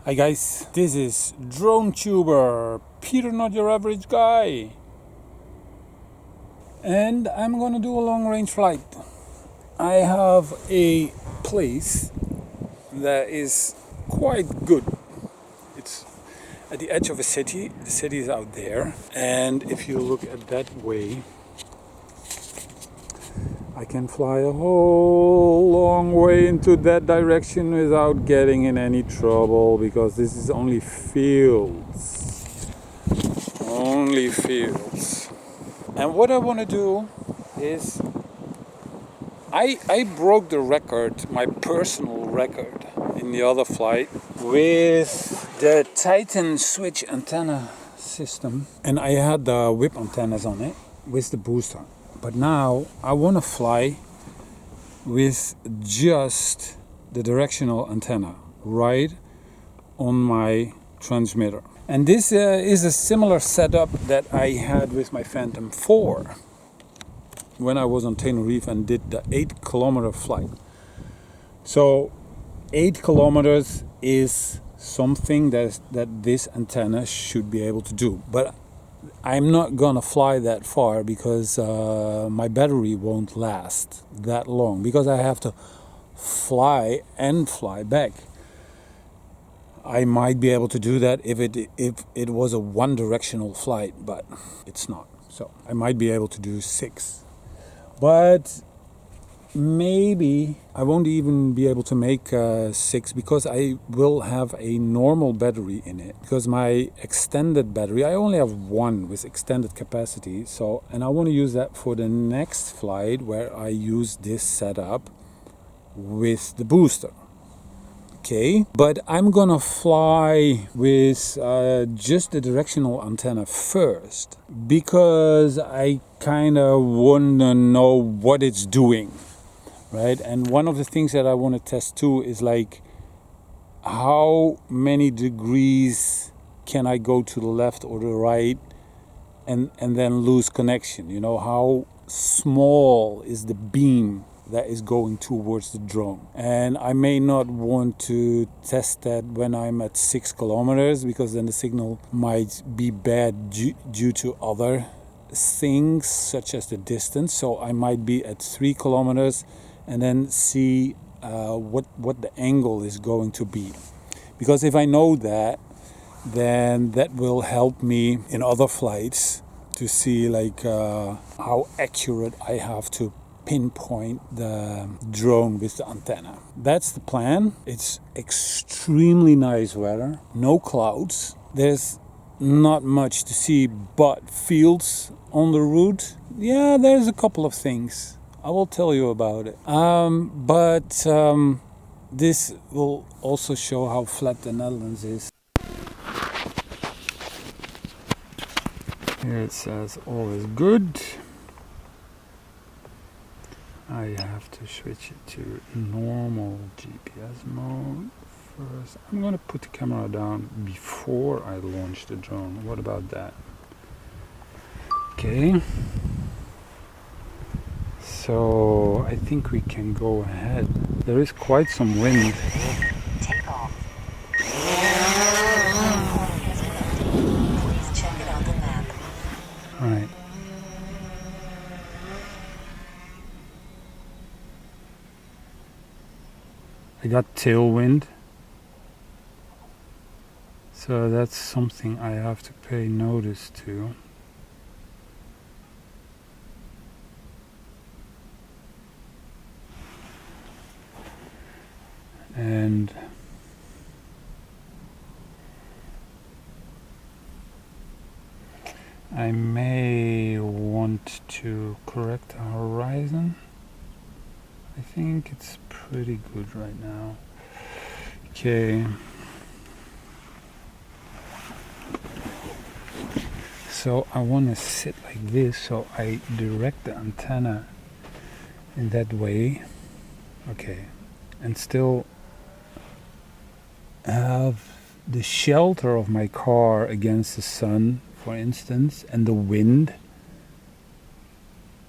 Hi guys, this is Drone Tuber, Peter Not Your Average Guy. And I'm gonna do a long range flight. I have a place that is quite good. It's at the edge of a city. The city is out there. And if you look at that way, I can fly a whole long way into that direction without getting in any trouble, because this is only fields. Only fields. And what I want to do is I broke the record, my personal record, in the other flight with the Titan switch antenna system, and I had the whip antennas on it with the booster. But now I want to fly with just the directional antenna right on my transmitter. And this is a similar setup that I had with my Phantom 4 when I was on Tenerife and did the 8-kilometer flight. So 8 kilometers is something that this antenna should be able to do. But I'm not gonna fly that far because my battery won't last that long, because I have to fly and fly back. I might be able to do that if it was a one-directional flight, but it's not. So I might be able to do 6. But maybe I won't even be able to make 6, because I will have a normal battery in it. Because my extended battery, I only have one with extended capacity. So, and I want to use that for the next flight where I use this setup with the booster. Okay, but I'm gonna fly with just the directional antenna first, because I kind of want to know what it's doing, right? And one of the things that I want to test too is like, how many degrees can I go to the left or the right and then lose connection? You know, how small is the beam that is going towards the drone? And I may not want to test that when I'm at 6 kilometers, because then the signal might be bad due to other things such as the distance. So I might be at 3 kilometers and then see what the angle is going to be. Because if I know that, then that will help me in other flights to see like how accurate I have to pinpoint the drone with the antenna. That's the plan. It's extremely nice weather, no clouds. There's not much to see but fields on the route. Yeah, there's a couple of things. I will tell you about it. But this will also show how flat the Netherlands is. Here it says all is good. I have to switch it to normal GPS mode first. I'm going to put the camera down before I launch the drone. What about that? Okay. So I think we can go ahead. There is quite some wind. Take off. Please check it on the map. All right. I got tailwind, so that's something I have to pay notice to. And I may want to correct the horizon. I think it's pretty good right now. Okay. So I want to sit like this, so I direct the antenna in that way. Okay. And still have the shelter of my car against the sun, for instance, and the wind.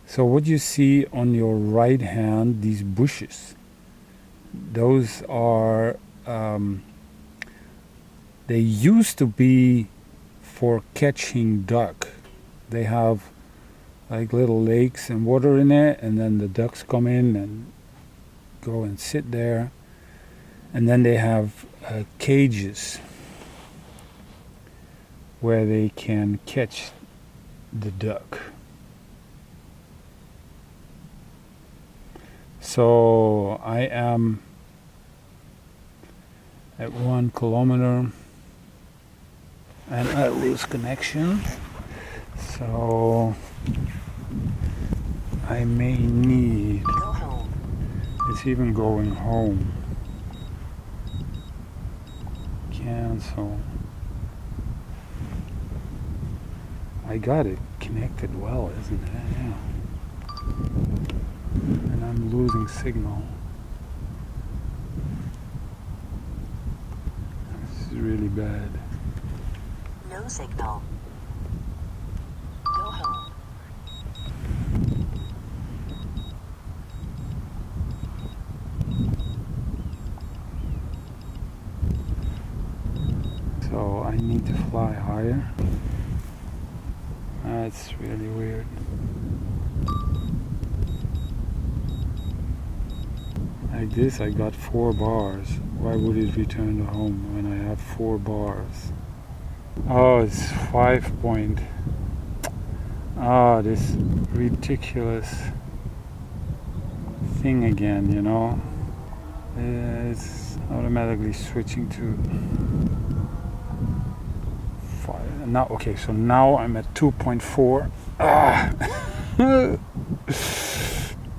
So what you see on your right hand, these bushes, those are They used to be for catching duck. They have like little lakes and water in it, and then the ducks come in and go and sit there. And then they have cages where they can catch the duck. So I am at 1 kilometer and I lose connection, so I may need, Go home. it's even going home, cancel. I got it connected well, isn't it? Yeah. And I'm losing signal. This is really bad. No signal. Go home. So I need to fly higher. That's really weird. Like this, I got 4 bars. Why would it return to home when I have 4 bars? Oh, it's 5 point. Oh, this ridiculous thing again, you know? It's automatically switching to 5. Now, okay, so now I'm at 2.4. Ah!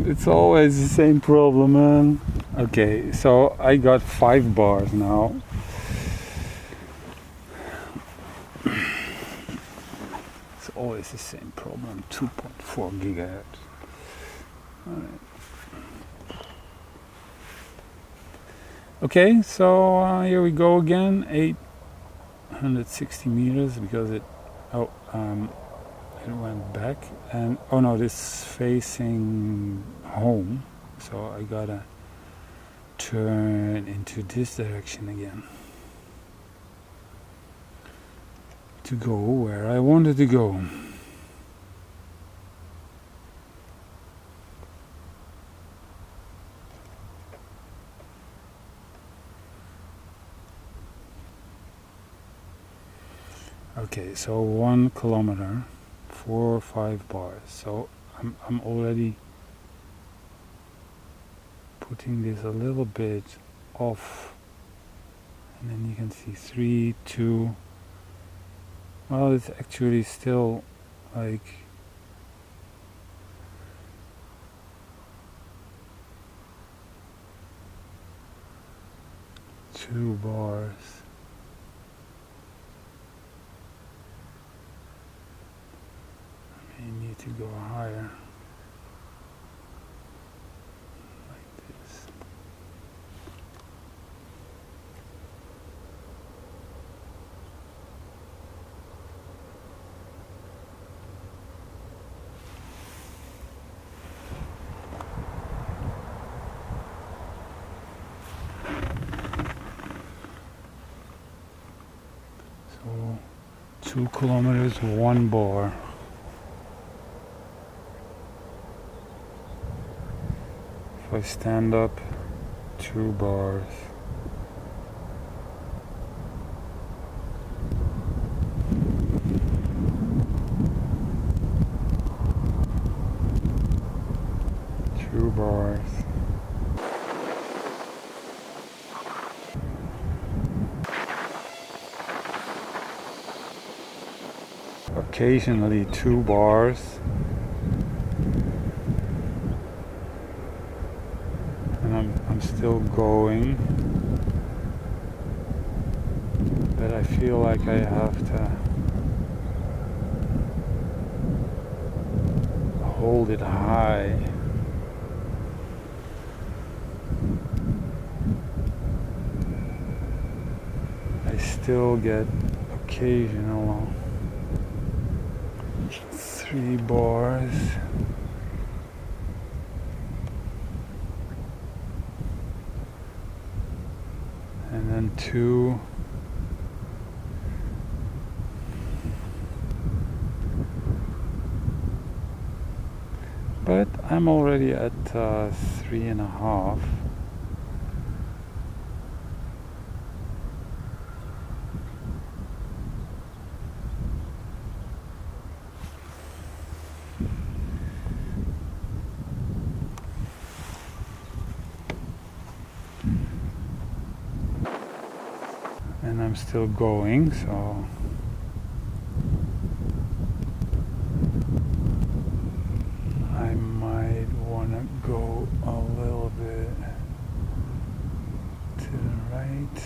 It's always the same problem, man. Okay, so I got 5 bars now. It's always the same problem. 2.4 gigahertz. Alright. Okay, so here we go again. 860 meters because it went back, and oh no, this is facing home, so I gotta turn into this direction again to go where I wanted to go. Okay, so 1 kilometer, 4 or 5 bars. So I'm already putting this a little bit off, and then you can see 3, 2. Well, it's actually still like two bars. I need to go higher, like this. So 2 kilometers, 1 bar. If I stand up, 2 bars. Two bars. Occasionally 2 bars. I'm still going, but I feel like I have to hold it high. I still get occasional 3 bars. And then 2, but I'm already at 3.5. And I'm still going, so I might want to go a little bit to the right.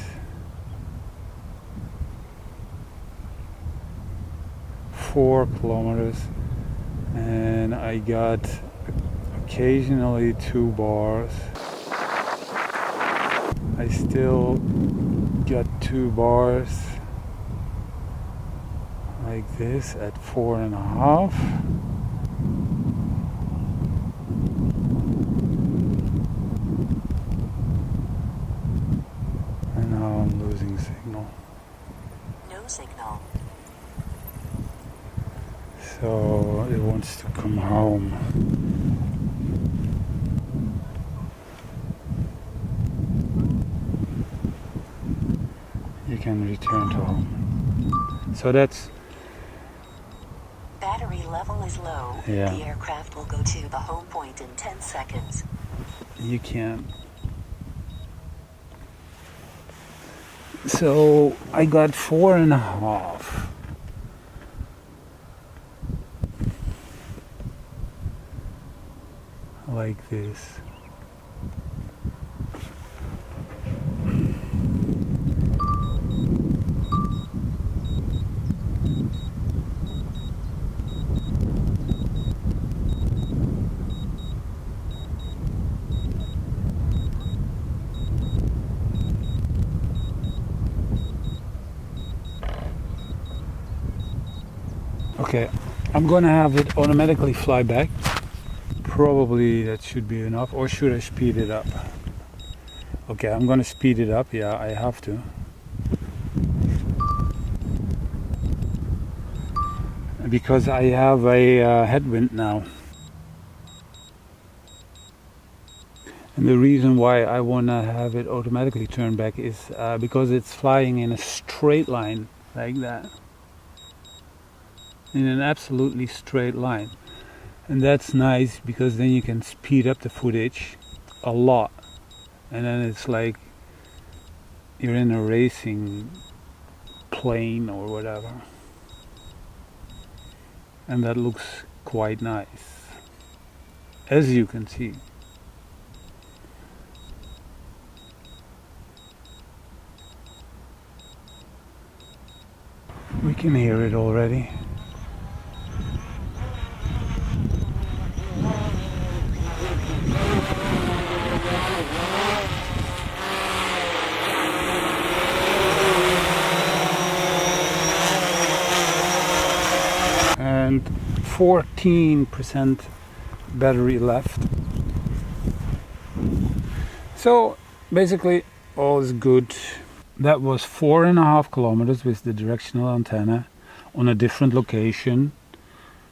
4 kilometers, and I got occasionally 2 bars. I still got 2 bars like this at 4.5. And now I'm losing signal. No signal. So it wants to come home. You can return to home. So that's... Battery level is low. Yeah. The aircraft will go to the home point in 10 seconds. You can't. So I got 4.5. Like this. Okay, I'm gonna have it automatically fly back. Probably that should be enough, or should I speed it up? Okay, I'm gonna speed it up. Yeah, I have to. Because I have a headwind now. And the reason why I wanna have it automatically turn back is because it's flying in a straight line like that. In an absolutely straight line. And that's nice because then you can speed up the footage a lot. And then it's like you're in a racing plane or whatever. And that looks quite nice, as you can see. We can hear it already. And 14% battery left. So basically all is good. That was 4.5 kilometers with the directional antenna on a different location,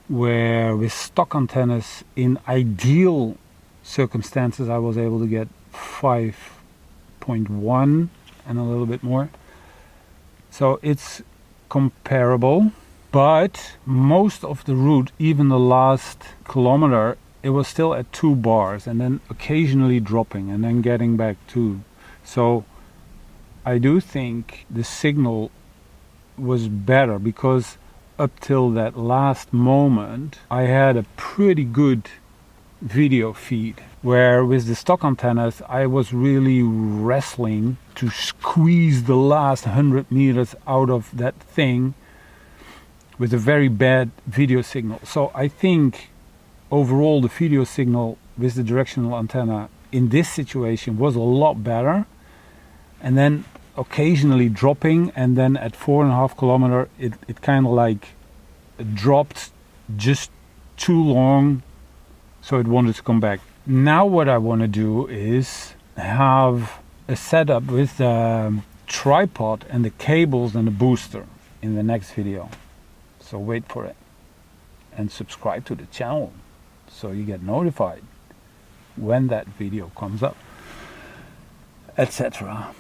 where with stock antennas in ideal circumstances I was able to get 5.1 and a little bit more. So it's comparable. But most of the route, even the last kilometer, it was still at 2 bars and then occasionally dropping and then getting back to. So I do think the signal was better because up till that last moment I had a pretty good video feed, where with the stock antennas I was really wrestling to squeeze the last 100 meters out of that thing with a very bad video signal. So I think overall the video signal with the directional antenna in this situation was a lot better, and then occasionally dropping, and then at 4.5 kilometer it kind of like dropped just too long, so it wanted to come back. Now what I want to do is have a setup with the tripod and the cables and the booster in the next video. So wait for it and subscribe to the channel so you get notified when that video comes up, etc.